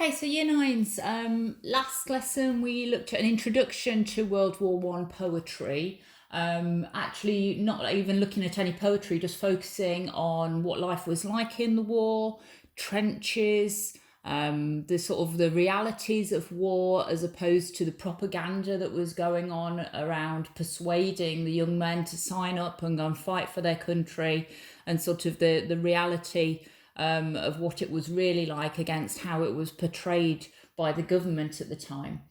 Okay, so year nines. Last lesson we looked at an introduction to World War One poetry. Actually, not even looking at any poetry, just focusing on what life was like in the war, trenches, the sort of the realities of war as opposed to the propaganda that was going on around persuading the young men to sign up and go and fight for their country, and sort of the reality of what it was really like against how it was portrayed by the government at the time.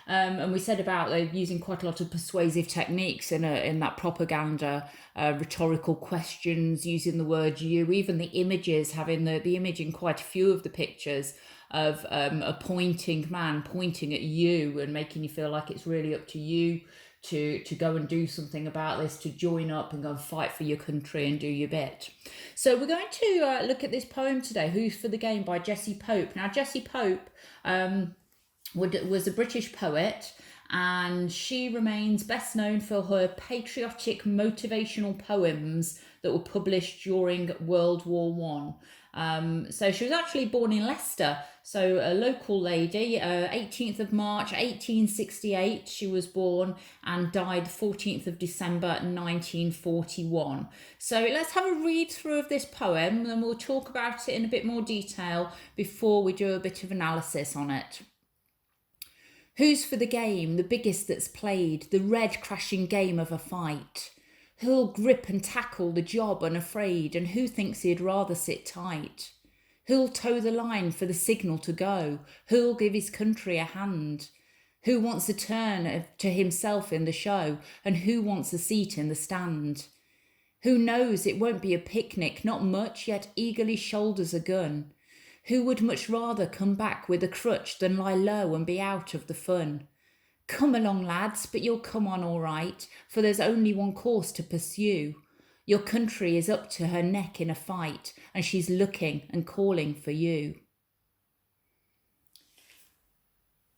And we said about using quite a lot of persuasive techniques in that propaganda, rhetorical questions, using the word you, even the images, having the image in quite a few of the pictures of a pointing man pointing at you and making you feel like it's really up to you to go and do something about this, to join up and go and fight for your country and do your bit. So we're going to look at this poem today, Who's for the Game by Jessie Pope. Now, Jessie Pope was a British poet, and she remains best known for her patriotic motivational poems that were published during World War One. So she was actually born in Leicester, so a local lady. 18th of March 1868 she was born, and died 14th of December 1941. So let's have a read through of this poem, and we'll talk about it in a bit more detail before we do a bit of analysis on it. Who's for the game, the biggest that's played, the red crashing game of a fight? Who'll grip and tackle the job unafraid, and who thinks he'd rather sit tight? Who'll toe the line for the signal to go? Who'll give his country a hand? Who wants a turn to himself in the show, and who wants a seat in the stand? Who knows it won't be a picnic, not much, yet eagerly shoulders a gun? Who would much rather come back with a crutch than lie low and be out of the fun? Come along, lads, but you'll come on all right, for there's only one course to pursue. Your country is up to her neck in a fight, and she's looking and calling for you.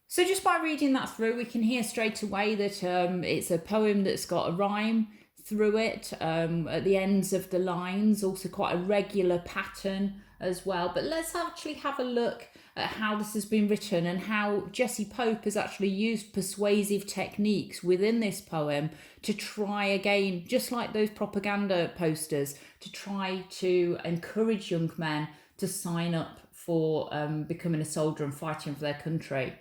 So just by reading that through, we can hear straight away that it's a poem that's got a rhyme through it, at the ends of the lines, also quite a regular pattern as well. But let's actually have a look at how this has been written and how Jessie Pope has actually used persuasive techniques within this poem to try again, just like those propaganda posters, to try to encourage young men to sign up for becoming a soldier and fighting for their country.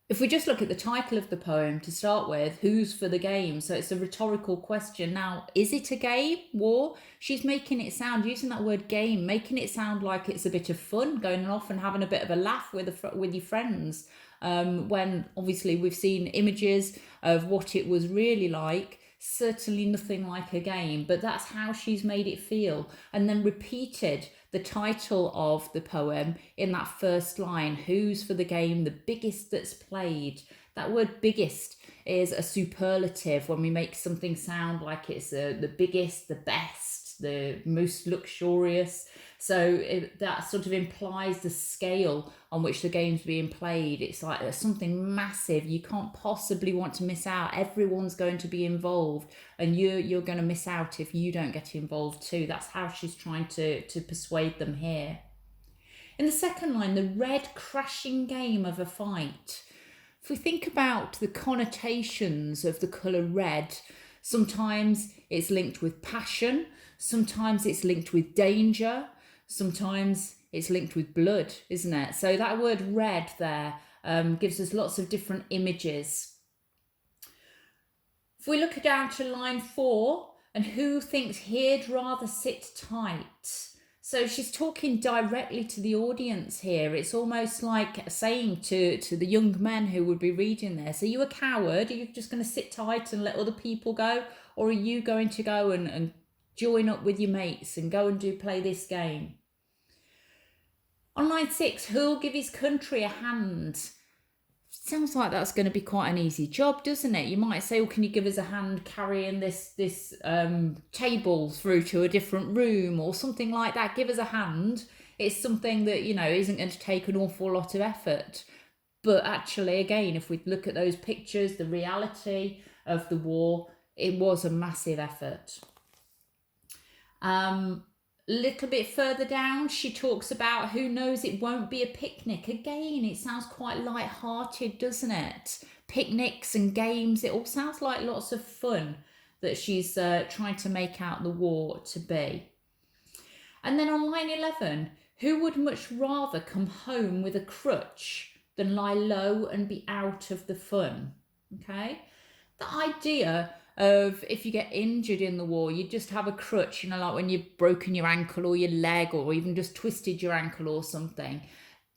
If we just look at the title of the poem to start with, Who's for the Game? So it's a rhetorical question. Now, is it a game, war? She's making it sound, using that word game, making it sound like it's a bit of fun, going off and having a bit of a laugh with your friends. When obviously we've seen images of what it was really like. Certainly nothing like a game, but that's how she's made it feel. And then repeated the title of the poem in that first line, Who's for the game, the biggest that's played. That word biggest is a superlative when we make something sound like it's the biggest, the best, the most luxurious. So that sort of implies the scale on which the game's being played. It's like there's something massive. You can't possibly want to miss out. Everyone's going to be involved, and you're going to miss out if you don't get involved too. That's how she's trying to persuade them here. In the second line, the red crashing game of a fight. If we think about the connotations of the colour red, sometimes it's linked with passion, sometimes it's linked with danger, sometimes it's linked with blood, isn't it? So that word red there gives us lots of different images. If we look down to line 4, and who thinks he'd rather sit tight? So she's talking directly to the audience here. It's almost like saying to the young men who would be reading this, are you a coward? Are you just going to sit tight and let other people go? Or are you going to go and join up with your mates and go and play this game? On line 6, who'll give his country a hand? Sounds like that's going to be quite an easy job, doesn't it? You might say, well, can you give us a hand carrying this table through to a different room or something like that? Give us a hand. It's something that, isn't going to take an awful lot of effort. But actually, again, if we look at those pictures, the reality of the war, it was a massive effort. little bit further down, she talks about who knows it won't be a picnic. Again, it sounds quite light-hearted, doesn't it? Picnics and games, it all sounds like lots of fun that she's trying to make out the war to be. And then on line 11, who would much rather come home with a crutch than lie low and be out of the fun? Okay, the idea of if you get injured in the war, you just have a crutch, like when you've broken your ankle or your leg or even just twisted your ankle or something.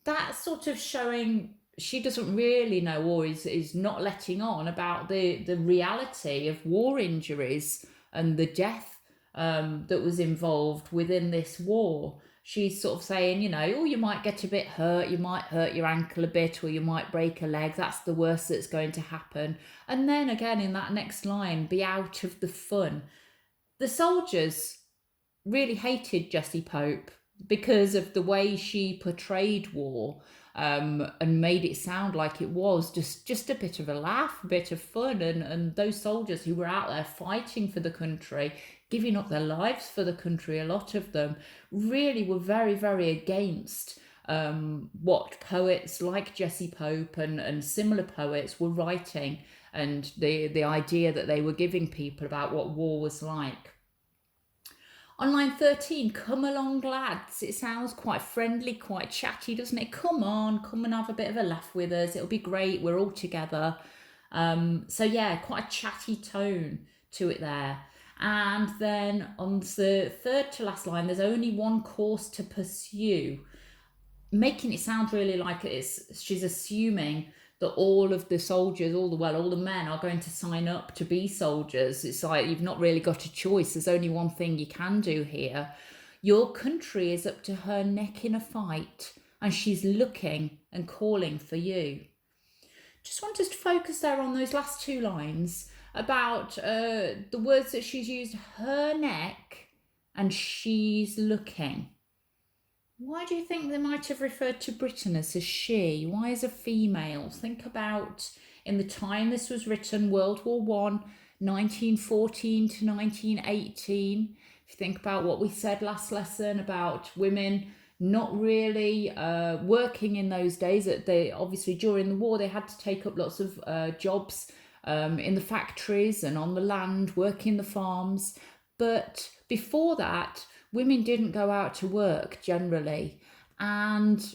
That's sort of showing she doesn't really know, or is not letting on about the reality of war injuries and the death that was involved within this war. She's sort of saying, oh, you might get a bit hurt, you might hurt your ankle a bit, or you might break a leg. That's the worst that's going to happen. And then again, in that next line, be out of the fun. The soldiers really hated Jessie Pope because of the way she portrayed war, and made it sound like it was just a bit of a laugh, a bit of fun. And those soldiers who were out there fighting for the country, giving up their lives for the country, a lot of them really were very, very against what poets like Jessie Pope and similar poets were writing, and the idea that they were giving people about what war was like. On line 13, come along lads. It sounds quite friendly, quite chatty, doesn't it? Come on, come and have a bit of a laugh with us. It'll be great. We're all together. So yeah, quite a chatty tone to it there. And then on the third to last line, there's only one course to pursue, making it sound really like she's assuming that all of the soldiers, all the men are going to sign up to be soldiers. It's like you've not really got a choice. There's only one thing you can do here. Your country is up to her neck in a fight, and she's looking and calling for you. Just want us to focus there on those last two lines about the words that she's used, her neck and she's looking. Why do you think they might have referred to Britain as a she? Why as a female? Think about in the time this was written, World War I, 1914 to 1918. If you think about what we said last lesson about women not really working in those days, that they obviously during the war they had to take up lots of jobs in the factories and on the land, working the farms. But before that, women didn't go out to work generally, and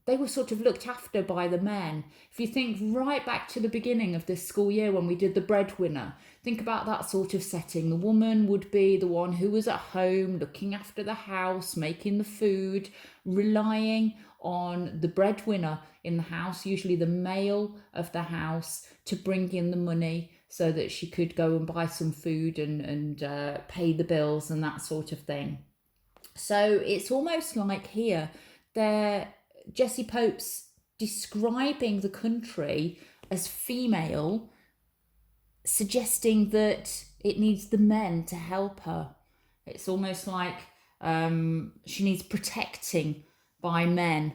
they were sort of looked after by the men. If you think right back to the beginning of this school year when we did the breadwinner, think about that sort of setting. The woman would be the one who was at home, looking after the house, making the food, relying on the breadwinner in the house, usually the male of the house, to bring in the money so that she could go and buy some food and pay the bills and that sort of thing. So it's almost like here, Jessie Pope's describing the country as female, suggesting that it needs the men to help her. It's almost like she needs protecting by men.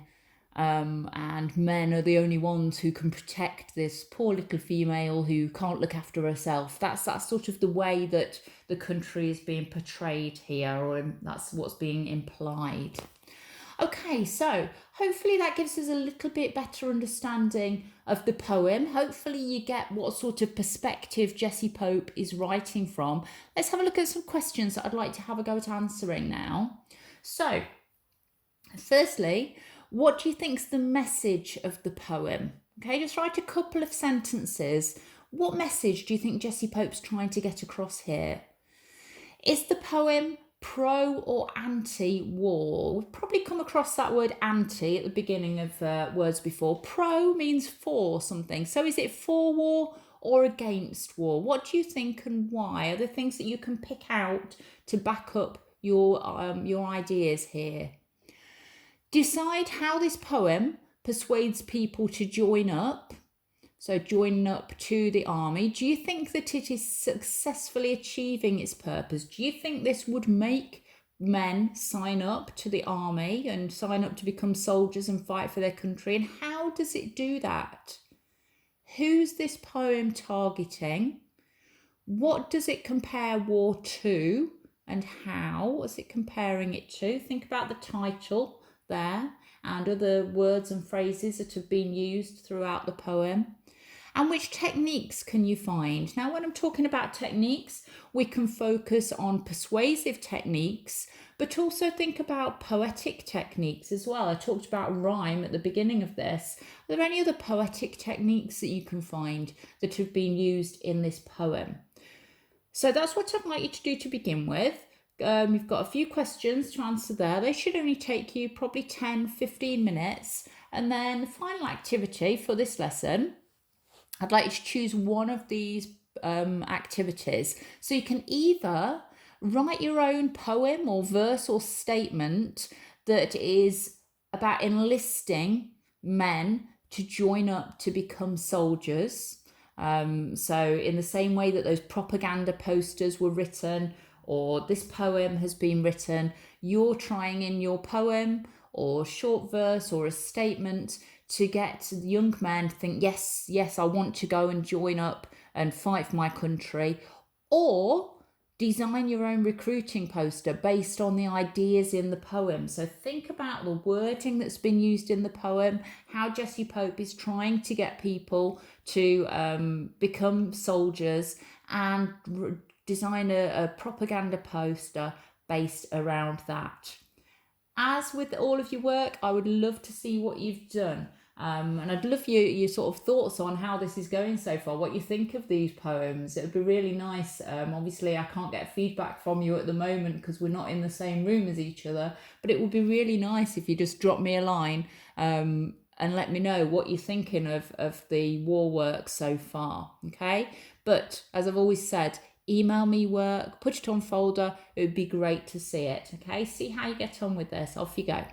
And men are the only ones who can protect this poor little female who can't look after herself. That's sort of the way that the country is being portrayed here, or that's what's being implied. Okay, so hopefully that gives us a little bit better understanding of the poem. Hopefully you get what sort of perspective Jessie Pope is writing from. Let's have a look at some questions that I'd like to have a go at answering now. So, firstly, what do you think's the message of the poem? Okay, just write a couple of sentences. What message do you think Jessie Pope's trying to get across here? Is the poem pro or anti-war? We've probably come across that word anti at the beginning of words before. Pro means for something. So is it for war or against war? What do you think and why? Are there things that you can pick out to back up your ideas here? Decide how this poem persuades people to join up. So joining up to the army. Do you think that it is successfully achieving its purpose? Do you think this would make men sign up to the army and sign up to become soldiers and fight for their country? And how does it do that? Who's this poem targeting? What does it compare war to? and how? What's it comparing it to? Think about the title there and other words and phrases that have been used throughout the poem. And which techniques can you find? Now, when I'm talking about techniques, we can focus on persuasive techniques, but also think about poetic techniques as well. I talked about rhyme at the beginning of this. Are there any other poetic techniques that you can find that have been used in this poem? So that's what I'd like you to do to begin with. You've got a few questions to answer there. They should only take you probably 10-15 minutes. And then the final activity for this lesson, I'd like you to choose one of these activities. So you can either write your own poem or verse or statement that is about enlisting men to join up to become soldiers. So in the same way that those propaganda posters were written, or this poem has been written, you're trying in your poem or short verse or a statement to get young men to think, yes, I want to go and join up and fight for my country. Or design your own recruiting poster based on the ideas in the poem. So think about the wording that's been used in the poem, how Jessie Pope is trying to get people to become soldiers, and design a propaganda poster based around that. As with all of your work, I would love to see what you've done. And I'd love your sort of thoughts on how this is going so far, what you think of these poems. It would be really nice. Obviously, I can't get feedback from you at the moment because we're not in the same room as each other, but it would be really nice if you just drop me a line and let me know what you're thinking of the war work so far, okay? But as I've always said, email me work, put it on folder. It would be great to see it, okay? See how you get on with this. Off you go.